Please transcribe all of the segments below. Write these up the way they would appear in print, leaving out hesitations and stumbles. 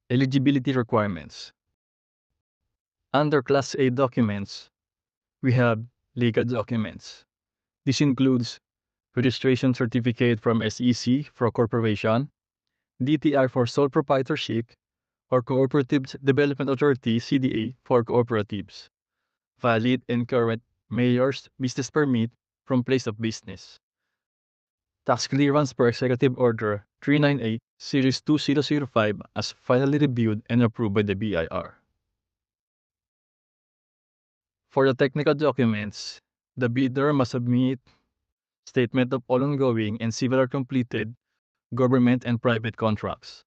Eligibility requirements. Under Class A documents, we have legal documents. This includes registration certificate from SEC for corporation, DTI for sole proprietorship, or Cooperative Development Authority CDA for cooperatives, valid and current mayor's business permit from place of business, tax clearance per Executive Order 398 Series 2005 as finally reviewed and approved by the BIR. For the technical documents, the bidder must submit statement of all ongoing and similar completed government and private contracts,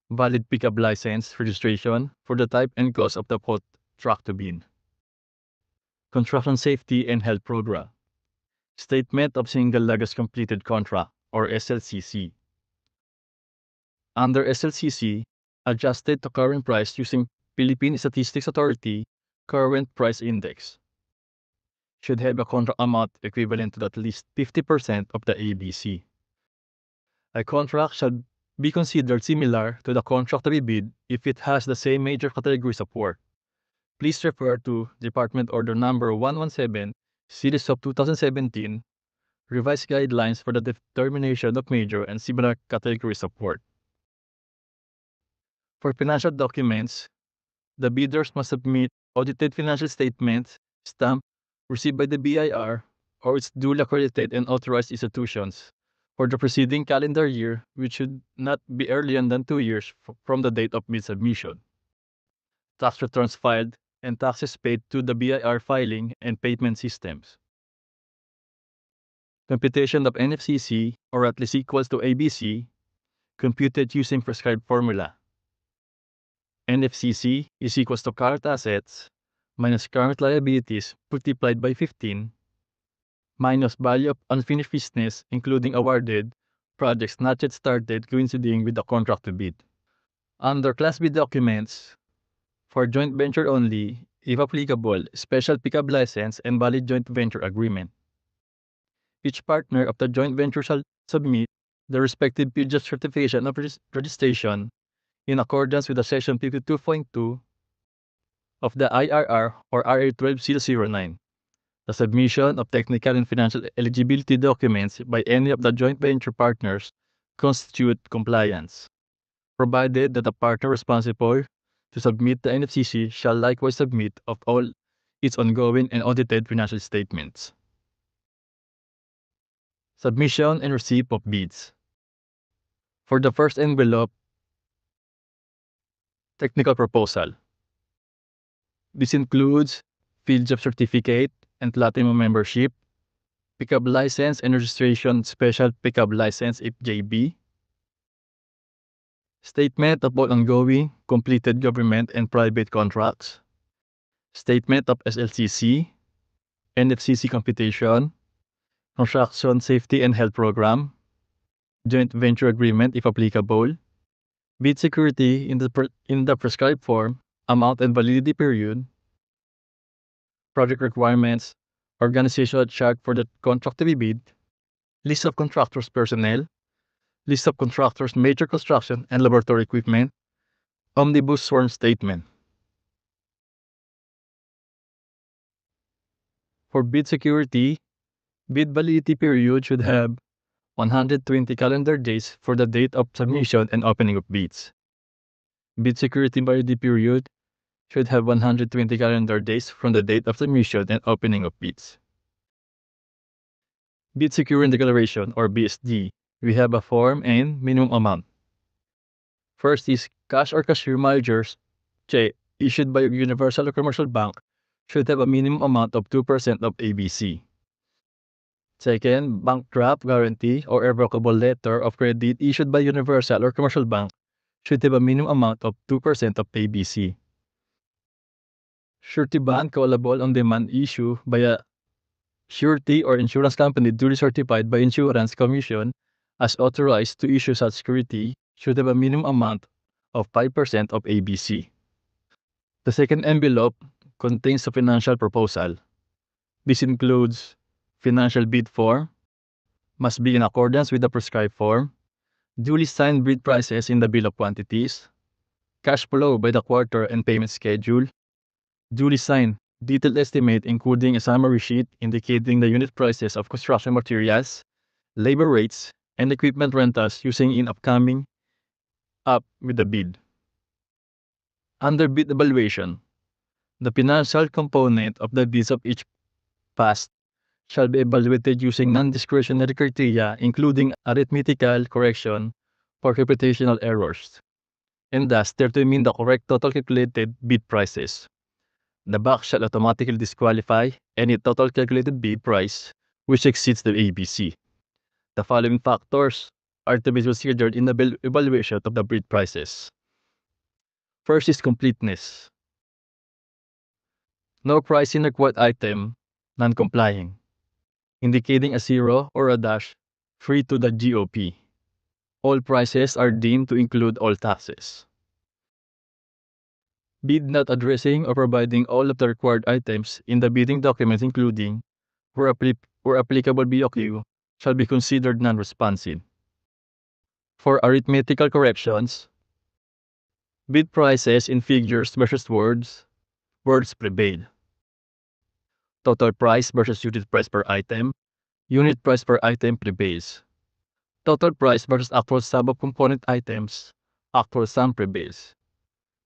valid pickup license registration for the type and cost of the contract to bid, construction safety and health program, statement of single largest completed contract or SLCC. Under SLCC, adjusted to current price using Philippine Statistics Authority Current Price Index. Should have a contract amount equivalent to at least 50% of the ABC. A contract shall be considered similar to the contract to be bid if it has the same major categories of work. Please refer to Department Order Number 117, Series of 2017, Revised Guidelines for the Determination of Major and Similar Categories of Work. For financial documents, the bidders must submit audited financial statements, stamped, received by the BIR or its duly accredited and authorized institutions for the preceding calendar year, which should not be earlier than 2 years from the date of bid submission. Tax returns filed and taxes paid to the BIR filing and payment systems. Computation of NFCC or at least equals to ABC, computed using prescribed formula. NFCC is equals to current assets minus current liabilities multiplied by 15 minus value of unfinished business including awarded projects not yet started coinciding with the contract to bid. Under Class B documents, for joint venture only, if applicable, special pickup license and valid joint venture agreement. Each partner of the joint venture shall submit the respective period certification of registration in accordance with the Section 52.2 of the IRR or RA 12-009. The submission of technical and financial eligibility documents by any of the joint venture partners constitute compliance, provided that the partner responsible to submit the NFCC shall likewise submit of all its ongoing and audited financial statements. Submission and receipt of bids. For the first envelope, technical proposal. This includes field job certificate and platinum membership, pickup license and registration special pickup license if JB, statement of all ongoing, completed government and private contracts, statement of SLCC, NFCC computation, construction safety and health program, joint venture agreement if applicable, bid security in the prescribed form, amount and validity period, project requirements, organizational chart for the contract to be bid, list of contractors personnel, list of contractors major construction and laboratory equipment, omnibus sworn statement. For bid security, bid validity period should have 120 calendar days for the date of submission and opening of bids. Bid security validity period should have 120 calendar days from the date of submission and opening of bids. Bid Securing Declaration or BSD, we have a form and minimum amount. First is cash or cashier managers check issued by a universal or commercial bank should have a minimum amount of 2% of ABC. Second, bank draft guarantee or irrevocable letter of credit issued by universal or commercial bank should have a minimum amount of 2% of ABC. Surety bond callable on demand issue by a surety or insurance company duly certified by Insurance Commission as authorized to issue such security should have a minimum amount of 5% of ABC. The second envelope contains a financial proposal. This includes financial bid form, must be in accordance with the prescribed form, duly signed bid prices in the bill of quantities, cash flow by the quarter and payment schedule, duly signed detailed estimate including a summary sheet indicating the unit prices of construction materials, labor rates, and equipment rentals using in upcoming up with the bid. Under bid evaluation, the financial component of the bids of each past shall be evaluated using non-discretionary criteria including arithmetical correction for computational errors, and thus determine the correct total calculated bid prices. The box shall automatically disqualify any total calculated bid price which exceeds the ABC. The following factors are to be considered in the evaluation of the bid prices. First is completeness. No pricing required item non-complying, indicating a 0 or a dash free to the GOP. All prices are deemed to include all taxes. Bid not addressing or providing all of the required items in the bidding documents including, where applicable BOQ, shall be considered non-responsive. For arithmetical corrections, bid prices in figures versus words prevail. Total price versus unit price per item, unit price per item prevails. Total price versus actual sum of component items, actual sum prevails.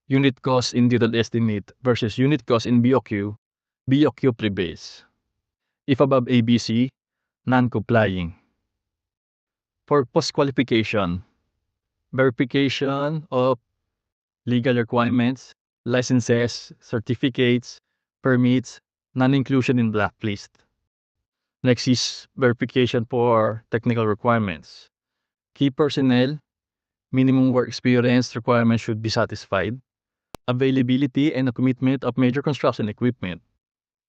Unit cost in detailed estimate versus unit cost in BOQ, BOQ prevails. If above ABC, non-complying. For post-qualification, verification of legal requirements, licenses, certificates, permits, non-inclusion in blacklist. Next is verification for technical requirements. Key personnel, minimum work experience requirements should be satisfied. Availability and the commitment of major construction equipment.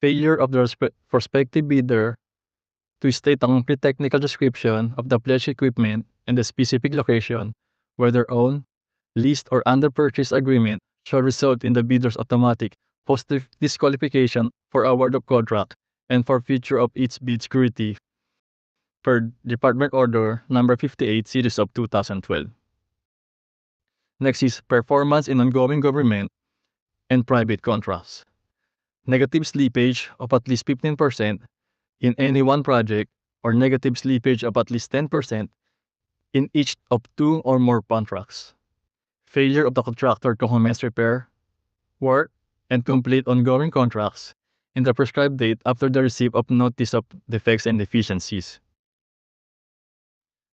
Failure of the prospective bidder to state a complete technical description of the pledged equipment and the specific location, whether owned, leased, or under purchase agreement, shall result in the bidder's automatic post-disqualification for award of contract and forfeiture of its bid security per Department Order Number 58 Series of 2012. Next is performance in ongoing government and private contracts. Negative slippage of at least 15% in any one project or negative slippage of at least 10% in each of 2 or more contracts. Failure of the contractor to commence repair, work, and complete ongoing contracts in the prescribed date after the receipt of notice of defects and deficiencies.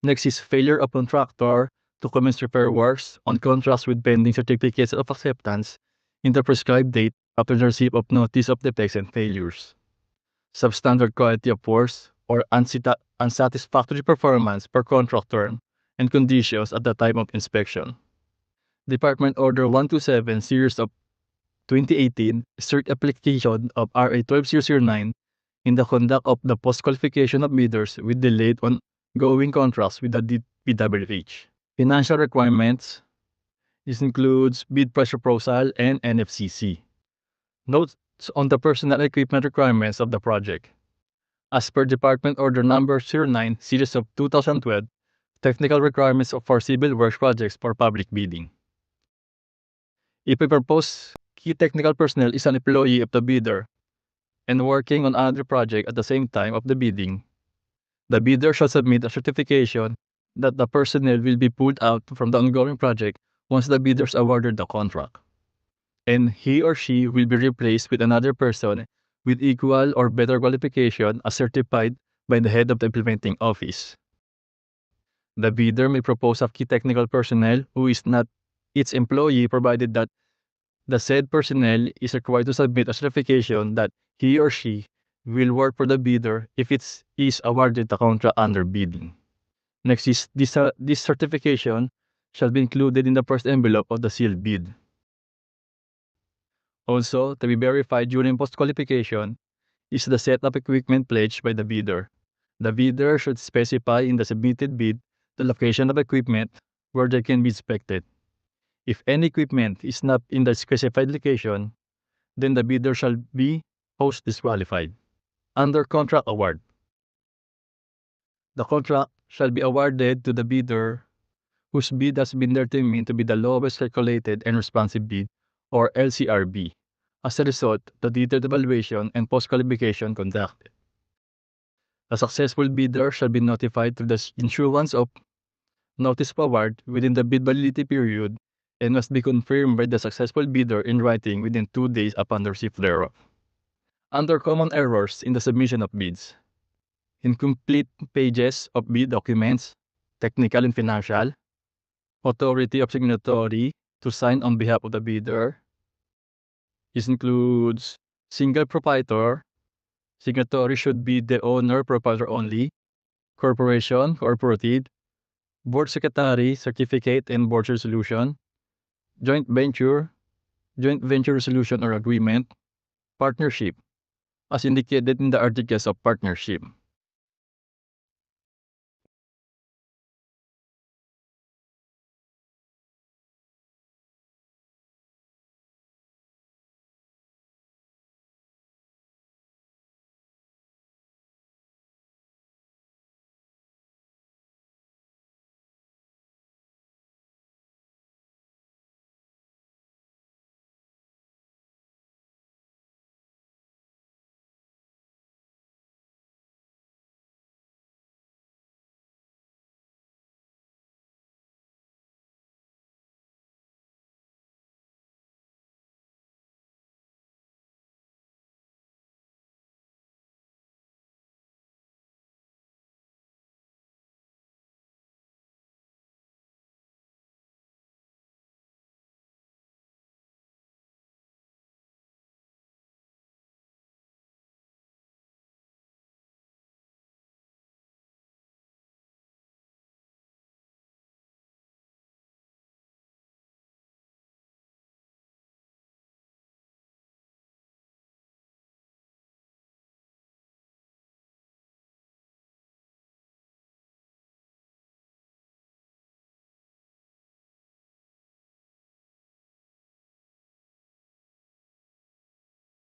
Next is failure of contractor to commence repair works on contracts with pending certificates of acceptance in the prescribed date after the receipt of notice of defects and failures. Substandard quality of works or unsatisfactory performance per contract term and conditions at the time of inspection. Department Order 127 Series of 2018 cert application of RA 12009 in the conduct of the post-qualification of bidders with delayed ongoing contracts with the DPWH. Financial requirements. This includes bid price proposal and NFCC. Notes on the personnel equipment requirements of the project. As per Department Order Number 09 Series of 2012, technical requirements for civil works projects for public bidding. If a proposed key technical personnel is an employee of the bidder and working on another project at the same time of the bidding, the bidder shall submit a certification that the personnel will be pulled out from the ongoing project once the bidders awarded the contract, and he or she will be replaced with another person with equal or better qualification as certified by the head of the implementing office. The bidder may propose a key technical personnel who is not its employee provided that the said personnel is required to submit a certification that he or she will work for the bidder if it is awarded the contract under bidding. Next is this certification shall be included in the first envelope of the sealed bid. Also, to be verified during post-qualification is the set of equipment pledged by the bidder. The bidder should specify in the submitted bid the location of equipment where they can be inspected. If any equipment is not in the specified location, then the bidder shall be post-disqualified. Under contract award, the contract shall be awarded to the bidder whose bid has been determined to be the lowest calculated and responsive bid, or LCRB. As a result, the detailed evaluation and post-qualification conducted. A successful bidder shall be notified through the issuance of notice of award within the bid validity period and must be confirmed by the successful bidder in writing within 2 days upon the receipt thereof. Under common errors in the submission of bids, incomplete pages of bid documents, technical and financial, authority of signatory to sign on behalf of the bidder. This includes single proprietor, signatory should be the owner, proprietor only, corporation, corporative, board secretary, certificate and board resolution, joint venture resolution or agreement, partnership, as indicated in the articles of partnership.